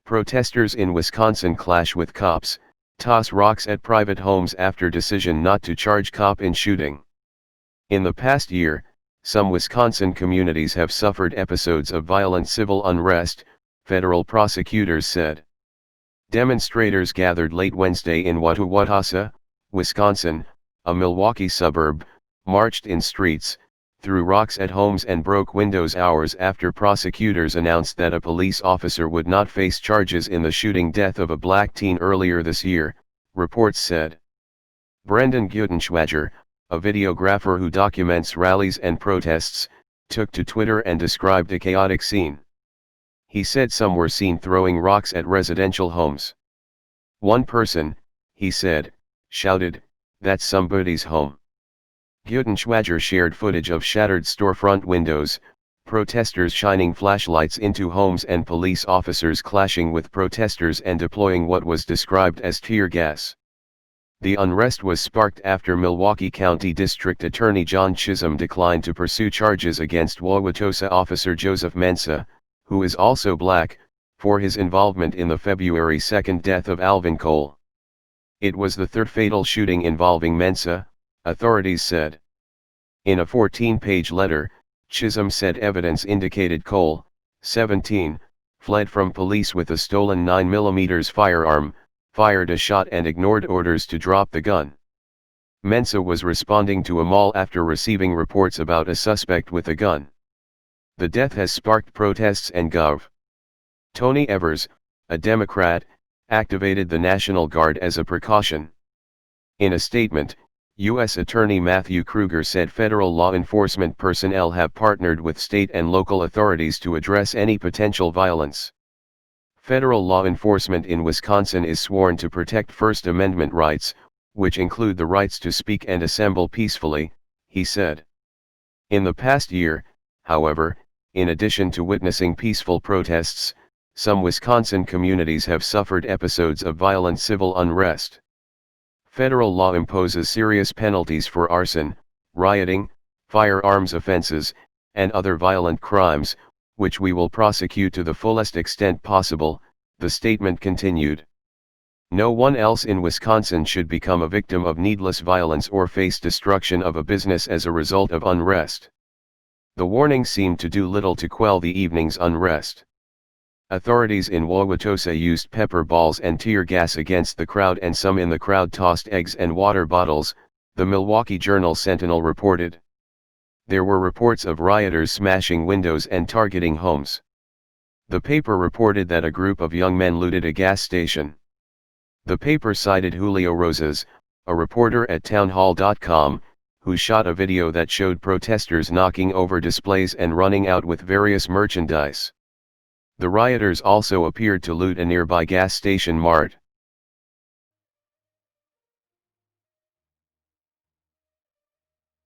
Protesters in Wisconsin clash with cops, toss rocks at private homes after decision not to charge cop in shooting. In the past year, some Wisconsin communities have suffered episodes of violent civil unrest, federal prosecutors said. Demonstrators gathered late Wednesday in Wauwatosa, Wisconsin, a Milwaukee suburb, marched in streets, threw rocks at homes and broke windows hours after prosecutors announced that a police officer would not face charges in the shooting death of a black teen earlier this year, reports said. Brendan Gutenschwager, a videographer who documents rallies and protests, took to Twitter and described a chaotic scene. He said some were seen throwing rocks at residential homes. One person, he said, shouted, "That's somebody's home." Gutenschwager shared footage of shattered storefront windows, protesters shining flashlights into homes and police officers clashing with protesters and deploying what was described as tear gas. The unrest was sparked after Milwaukee County District Attorney John Chisholm declined to pursue charges against Wauwatosa officer Joseph Mensah, who is also black, for his involvement in the February 2 death of Alvin Cole. It was the third fatal shooting involving Mensah, authorities said. In a 14-page letter, Chisholm said evidence indicated Cole, 17, fled from police with a stolen 9mm firearm, fired a shot and ignored orders to drop the gun. Mensah was responding to a mall after receiving reports about a suspect with a gun. The death has sparked protests and Gov. Tony Evers, a Democrat, activated the National Guard as a precaution. In a statement, U.S. Attorney Matthew Kruger said federal law enforcement personnel have partnered with state and local authorities to address any potential violence. Federal law enforcement in Wisconsin is sworn to protect First Amendment rights, which include the rights to speak and assemble peacefully, he said. In the past year, however, in addition to witnessing peaceful protests, some Wisconsin communities have suffered episodes of violent civil unrest. Federal law imposes serious penalties for arson, rioting, firearms offenses, and other violent crimes, which we will prosecute to the fullest extent possible, the statement continued. No one else in Wisconsin should become a victim of needless violence or face destruction of a business as a result of unrest. The warning seemed to do little to quell the evening's unrest. Authorities in Wauwatosa used pepper balls and tear gas against the crowd, and some in the crowd tossed eggs and water bottles, the Milwaukee Journal-Sentinel reported. There were reports of rioters smashing windows and targeting homes. The paper reported that a group of young men looted a gas station. The paper cited Julio Rosas, a reporter at townhall.com, who shot a video that showed protesters knocking over displays and running out with various merchandise. The rioters also appeared to loot a nearby gas station mart.